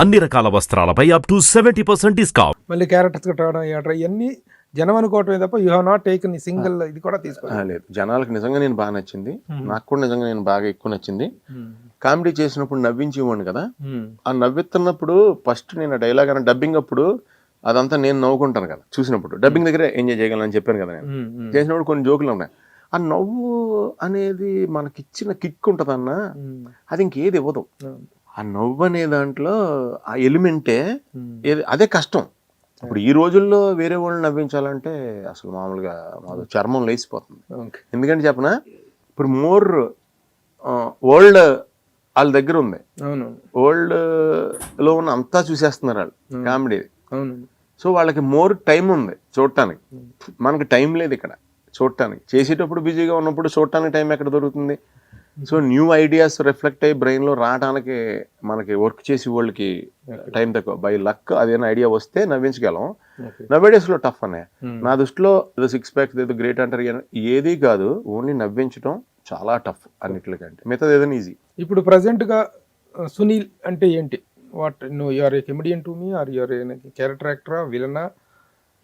అన్ని రకాల వస్త్రాలపై up to 70% discount. మళ్ళీ క్యారెక్టర్స్ రావడం ఇవన్నీ జనం అనుకోవటమే తప్ప you have not taken single ఇది కూడా తీసుకోవాలి. లేదు, జనాలకు నిజంగా నేను బాగా నచ్చింది, నాకు కూడా నిజంగా నేను బాగా ఎక్కువ నచ్చింది. కామెడీ చేసినప్పుడు నవ్వించి ఇవ్వండి కదా, ఆ నవ్వుతున్నప్పుడు ఫస్ట్ నేను డైలాగ్ అన్న డబ్బింగ్ అప్పుడు అదంతా నేను నవ్వుకుంటాను కదా, చూసినప్పుడు డబ్బింగ్ దగ్గర ఎంజాయ్ చేయగలను అని చెప్పాను కదా. నేను చేసినప్పుడు కొన్ని జోకులు ఉన్నాయి. ఆ నవ్వు అనేది మనకిచ్చిన కిక్ ఉంటుందన్న, అది ఇంకేది ఇవ్వదు. ఆ నవ్వు అనే దాంట్లో ఆ ఎలిమెంటే అదే కష్టం. ఇప్పుడు ఈ రోజుల్లో వేరే వాళ్ళని నవ్వించాలంటే అసలు మామూలుగా చర్మం లేచిపోతుంది. ఎందుకంటే చెప్పనా, ఇప్పుడు మోర్ వరల్డ్ వాళ్ళ దగ్గర ఉంది, వరల్డ్ లో ఉన్న అంతా చూసేస్తున్నారు వాళ్ళు కామెడీ. సో వాళ్ళకి మోర్ టైం ఉంది చూడటానికి, మనకి టైం లేదు ఇక్కడ చూడటానికి. చేసేటప్పుడు బిజీగా ఉన్నప్పుడు చూడటానికి టైం ఎక్కడ దొరుకుతుంది? సో న్యూ ఐడియాస్ రిఫ్లెక్ట్ అయ్యి బ్రెయిన్లో రావడానికి మనకి వర్క్ చేసి వాళ్ళకి టైం తక్కువ. బై లక్ అదేనా ఐడియా వస్తే నవ్వించగలం. నవ్వేడేస్లో టఫ్ అనే నా దృష్టిలో. సిక్స్ ప్యాక్ ఏదో గ్రేట్ అంటారు, ఏది కాదు, ఓన్లీ నవ్వించడం చాలా టఫ్ అన్నిటికంటే. మిగతాది ఏదైనా ఈజీ. ఇప్పుడు ప్రజెంట్ గా సునీల్ అంటే ఏంటి? వాట్ నువ్వు you are a comedian to me, or you are character యాక్టరా, విలనా,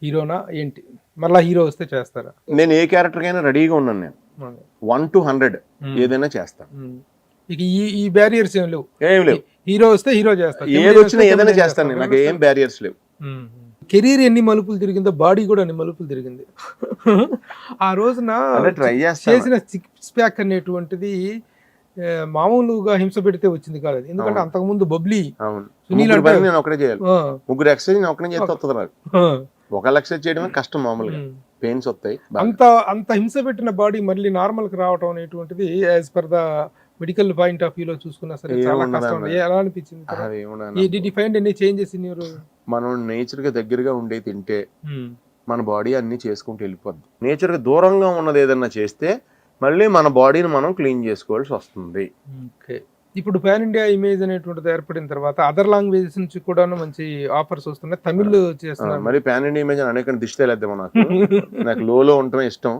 హీరోనా ఏంటి? మళ్ళీ హీరో వస్తే చేస్తారా? నేను ఏ క్యారెక్టర్కైనా రెడీగా ఉన్నాను. నేను 1 to 100 ఏదైనా చేస్తాను. ఇక ఈ బ్యారియర్స్ ఏం లేవు. హీరో వస్తే హీరో చేస్తాను, ఏది వచ్చినా ఏదైనా చేస్తాను. నాకు ఏం బ్యారియర్స్ లేవు. కెరీర్ ఎన్ని మలుపులు తిరిగిందో బాడీ కూడా అన్ని మలుపులు తిరిగింది. ఆ రోజున ట్రై చేసిన సిక్స్ ప్యాక్ అనేటువంటిది మామూలుగా హింస పెడితే వచ్చింది కాదు. ఎందుకంటే అంతకుముందు బబ్లీ, సునీల్ అంటే నేను ఒకటే చేయాలి, ముగ్గురు ఎక్సర్సైజ్ నేను ఒకటే చేస్తే వస్తుంది నాకు. ఒకళ్ళు ఎక్సర్సైజ్ చేయడమే కష్టం, మామూలుగా పెయిన్స్ వస్తాయి. అంత హింస పెట్టిన బాడీ మళ్ళీ నార్మల్ కి రావడం అనేటువంటిది as per the medical point of వ్యూలో చూసుకున్నా సరే చాలా కష్టం. ఎలా అనిపించింది? మనం నేచర్ గా దగ్గరగా ఉండే తింటే మన బాడీ అన్ని చేసుకుంటూ వెళ్ళిపోద్ది. నేచర్ గా దూరంగా ఉన్నది ఏదన్నా చేస్తే మళ్ళీ మన బాడీని మనం క్లీన్ చేసుకోవాల్సి వస్తుంది. ఇప్పుడు పాన్ ఇండియా ఇమేజ్ అనేటువంటిది ఏర్పడిన తర్వాత అదర్ లాంగ్వేజెస్ నుంచి కూడా మంచి ఆఫర్స్ వస్తున్నాయి. తమిళ్ చేస్తున్నారు. మరి పాన్ ఇండియా ఇమేజ్ అనేక దిష్టి వెళ్ళేద్దాం. నాకు లోలో ఉండటం ఇష్టం.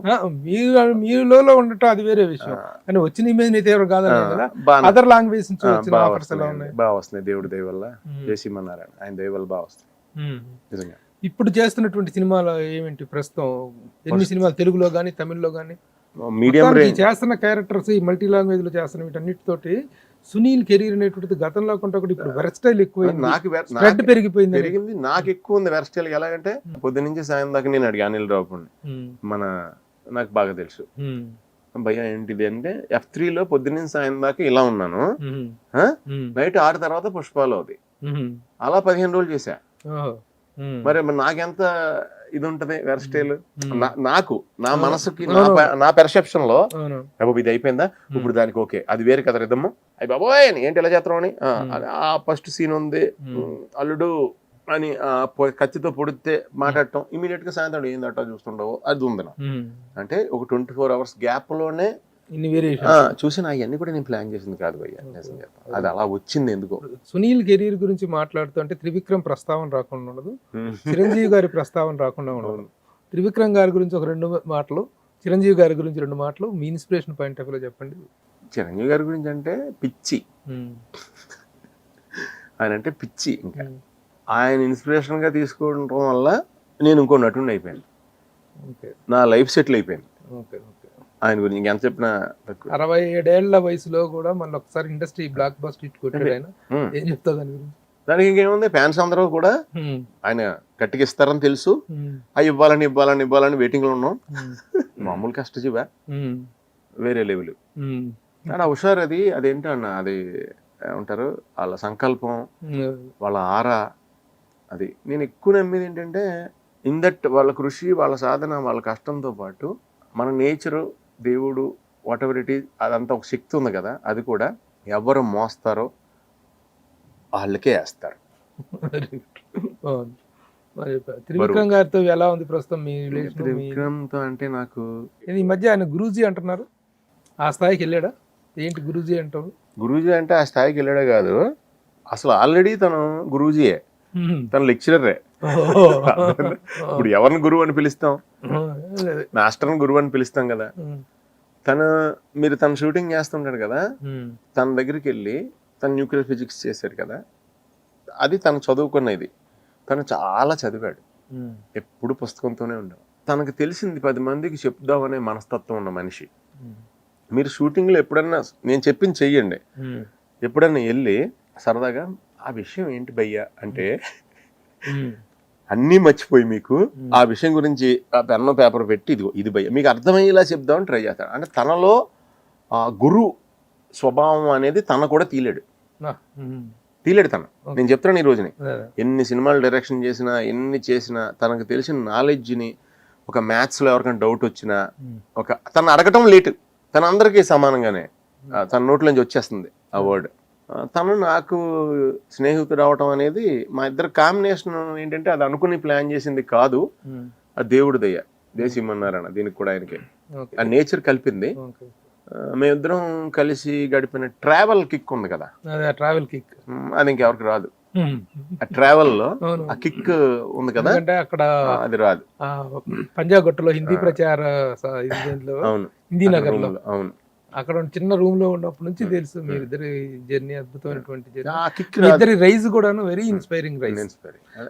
మీరు లోలో ఉండటం అది వేరే విషయం, కానీ వచ్చిన ఇమేజ్ అయితే ఎవరు కాదని కదా. అదర్ లాంగ్వేజ్ నుంచి వచ్చిన ఆఫర్స్ ఎలా ఉన్నాయి? బాగా వస్తున్నాయి, దేవుడి దయ వల్ల. జయసింహనారాయణ ఆయన దయ వల్ల బాగా వస్తాయి నిజంగా. ఇప్పుడు చేస్తున్నటువంటి సినిమాలు ఏమిటి ప్రస్తుతం? ఎన్ని సినిమాలు తెలుగులో గానీ తమిళ్లో గానీ? మీడియం చేస్తున్న క్యారెక్టర్స్ ఈ మల్టీ లాంగ్వేజ్ లో చేస్తున్న వీటన్నిటితోటి సునీల్ కెరీర్ అనేటువంటిది గతంలో కొంటే ఇప్పుడు వెర్స్టైల్ ఎక్కువైంది, నాకు పెరిగిపోయింది. నాకు ఎక్కువ ఉంది వెర్స్టైల్. ఎలాగంటే పొద్దు నుంచి సాయం దాకా నేను అడిగా అనిల్ రావుని, నాకు బాగా తెలుసు భయ్యా ఏంటిది అంటే F3 లో పొద్దున్న సాయం దాకా ఇలా ఉన్నాను, నైట్ 6 తర్వాత పుష్పాలు అవుతాయి. అలా 15 రోజులు చేశా. మరి నాకెంత ఇది ఉంటది వెర్స్టైల్? నాకు నా మనసుకి నా పెర్సెప్షన్ లో ఇది అయిపోయిందా, ఇప్పుడు దానికి ఓకే అది వేరే కదా రిధము, అయ్యి బాబోయ్ ఏంటి ఎలా చేస్తాం అని. ఆ ఫస్ట్ సీన్ ఉంది, అల్లుడు అని కత్తితో పొడితే మాట్లాడటం, ఇమీడియట్ గా సాయంత్రం ఏందట చూస్తుండవు, అది ఉంది. అంటే ఒక 24 hours గ్యాప్ లోనే చూసిన అవన్నీ కూడా నేను ప్లాన్ చేసింది కాదు భయ్యా, అది అలా వచ్చింది ఎందుకో. సునీల్ కెరీర్ గురించి మాట్లాడుతూ అంటే త్రివిక్రమ్ ప్రస్తావన రాకుండా ఉండదు, చిరంజీవి గారి ప్రస్తావన రాకుండా ఉండదు. త్రివిక్రమ్ గారి గురించి ఒక 2 మాటలు, చిరంజీవి గారి గురించి 2 మాటలు, మీ ఇన్స్పిరేషన్ పాయింట్ ఆఫ్ వ్యూలో చెప్పండి. చిరంజీవి గారి గురించి అంటే పిచ్చి, ఆయన అంటే పిచ్చి. ఇంకా ఆయన ఇన్స్పిరేషన్ గా తీసుకోవడం వల్ల నేను ఇంకో నటుడిని అయిపోయాను, నా లైఫ్ సెటిల్ అయిపోయింది. ఆయన గురించి ఇంకెంత చెప్పినా 67 ఏళ్ల వయసులో కూడా మళ్ళీ ఒకసారి ఇండస్ట్రీ బ్లాక్ బస్టర్ హిట్ కొట్టాడు ఆయన. ఏం చెప్తా దాని గురించి? దానికి ఇంకేముంది, ఫ్యాన్స్ అందరూ కూడా ఆయన గట్టిగా ఇస్తారని తెలుసు, అవి ఇవ్వాలని వెయిటింగ్ లో ఉన్నాం. మామూలు కష్టజీవా, వేరే లెవెల్. కానీ ఆ హుషారు అదేంటో అన్న, అది ఏమంటారు, వాళ్ళ సంకల్పం, వాళ్ళ ఆరా, అది నేను ఎక్కువ నమ్మేది ఏంటంటే ఇన్ దట్ వాళ్ళ కృషి, వాళ్ళ సాధన, వాళ్ళ కష్టంతో పాటు మన నేచరు, దేవుడు, వాట్ ఎవర్ ఇట్ ఈస్, అదంతా ఒక శక్తి ఉంది కదా, అది కూడా ఎవరు మోస్తారో వాళ్ళకే వేస్తారు. త్రివిక్రమ్ గారితో ఎలా ఉంది ప్రస్తుతం మీ రిలేషన్? త్రివిక్రమ్తో అంటే నాకు ఈ మధ్య ఆయన గురూజీ అంటున్నారు, ఆ స్థాయికి వెళ్ళాడా? ఏంటి గురూజీ అంటావు? గురూజీ అంటే ఆ స్థాయికి వెళ్ళాడే కాదు, అసలు ఆల్రెడీ తను గురూజీయే, తను లెక్చరరే. ఇప్పుడు ఎవరిని గురువు అని పిలుస్తాం? మాస్టర్ గురువు అని పిలుస్తాం కదా. మీరు తన షూటింగ్ చేస్తుంటాడు కదా, తన దగ్గరికి వెళ్ళి తను న్యూక్లియర్ ఫిజిక్స్ చేశాడు కదా, అది తను చదువుకున్నది. తను చాలా చదివాడు, ఎప్పుడు పుస్తకంతోనే ఉండేవాడు. తనకు తెలిసింది 10 మందికి చెప్దామనే మనస్తత్వం ఉన్న మనిషి. మీరు షూటింగ్లో ఎప్పుడన్నా నేను చెప్పింది చెయ్యండి, ఎప్పుడన్నా వెళ్ళి సరదాగా ఆ విషయం ఏంటి భయ్యా అంటే అన్నీ మర్చిపోయి మీకు ఆ విషయం గురించి ఆ పెన్ను పేపర్ పెట్టి ఇదిగో ఇది భయ్యా మీకు అర్థమయ్యేలా చెప్దామని ట్రై చేస్తాడు. అంటే తనలో ఆ గురు స్వభావం అనేది తన కూడా తీలేడు తను. నేను చెప్తాను ఈ రోజుని ఎన్ని సినిమాలు డైరెక్షన్ చేసినా ఎన్ని చేసినా తనకు తెలిసిన నాలెడ్జ్ని, ఒక మ్యాథ్స్లో ఎవరికైనా డౌట్ వచ్చినా తను అడగటం లేటు, తన అందరికీ సమానంగానే తన నోట్లోంచి వచ్చేస్తుంది ఆ వర్డ్. తను నాకు స్నేహితుడు అవటం అనేది మా ఇద్దరు కాంబినేషన్ ఏంటంటే అది అనుకుని ప్లాన్ చేసింది కాదు, ఆ దేవుడి దయ్య దేశీమన్నారాయణ దీనికి కూడా ఆయనకి ఆ నేచర్ కలిపింది. మేమిద్దరం కలిసి గడిపిన ట్రావెల్ కిక్ ఉంది కదా, ట్రావెల్ కిక్ అది ఇంకెవరికి రాదు. ఆ ట్రావెల్ లో ఆ కిక్ ఉంది కదా, అంటే అక్కడ అది రాదు. పంజాబ్ గట్టులో హిందీ ప్రచార అవును హిందీ నగర్ లో, అవును అక్కడ చిన్న రూమ్ లో ఉన్నప్పటి నుంచి తెలుసు మీరిద్దరి జర్నీ అద్భుతమైనటువంటి జర్నీ. ఆ కిక్ ఇద్దరి రైజ్ కూడాను వెరీ ఇన్స్పైరింగ్ రైజ్.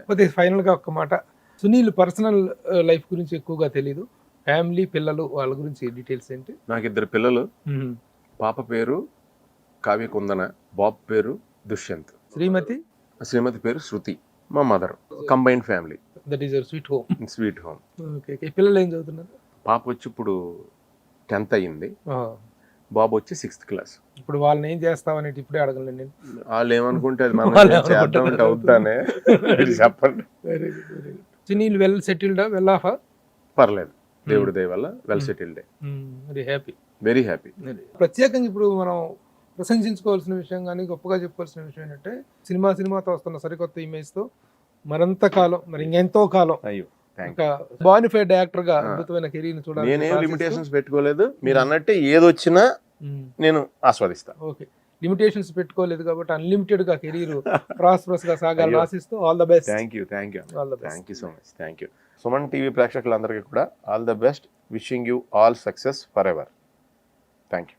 పోతే ఫైనల్ గా ఒక్క మాట, సునీల్ పర్సనల్ లైఫ్ గురించి ఎక్కువగా తెలీదు, ఫ్యామిలీ పిల్లలు వాళ్ళ గురించి డీటెయిల్స్ ఏంటి? నాకు 2 పిల్లలు, పాప పేరు కావ్య కుందన, బాబు పేరు దుష్యంత్, శ్రీమతి పేరు శృతి. మా mother, combined family. That is your sweet home. Sweet home. Okay. పిల్లలు ఏం చదువుతున్నారు? పాప వచ్చి ఇప్పుడు 10th అయ్యింది, బాబు వచ్చి 6th క్లాస్. ఇప్పుడు వాళ్ళని ఏం చేస్తామని ఇప్పుడే అడగలేదు నేను. వాళ్ళు ఏమనుకుంటే అది మనం చేద్దామంటే అవుతానే చెప్పండి. Very good, very good. Sunil well సెటిల్డా, వెల్ ఆఫా? పర్లేదు, దేవుడి దయ వల్ల well settled. Very happy, very happy. ప్రత్యేకంగా ఇప్పుడు మనం ప్రశంసించుకోవాల్సిన విషయం కానీ గొప్పగా చెప్పుకోవాల్సిన విషయం ఏంటంటే సినిమాతో వస్తున్న సరికొత్త ఇమేజ్తో మరంత కాలం, మరి ఇంకెంతో కాలం ఇంకా బానిఫైడ్ యాక్టర్ గా అద్భుతమైన కెరీర్ చూడాలి. నేనేం లిమిటేషన్స్ పెట్టుకోలేదు, మీరు అన్నట్టే ఏదొచ్చినా నేను ఆస్వాదిస్తా. ఓకే, లిమిటేషన్స్ పెట్టుకోలేదు కాబట్టి అన్లిమిటెడ్ గా కెరీర్ ప్రాస్పరస్ గా సాగాలని ఆశిస్తూ all the best. Thank you so much. Thank you. Suman TV ప్రేక్షకులందరికీ కూడా all the best. Wishing you all success for ever. Thank you.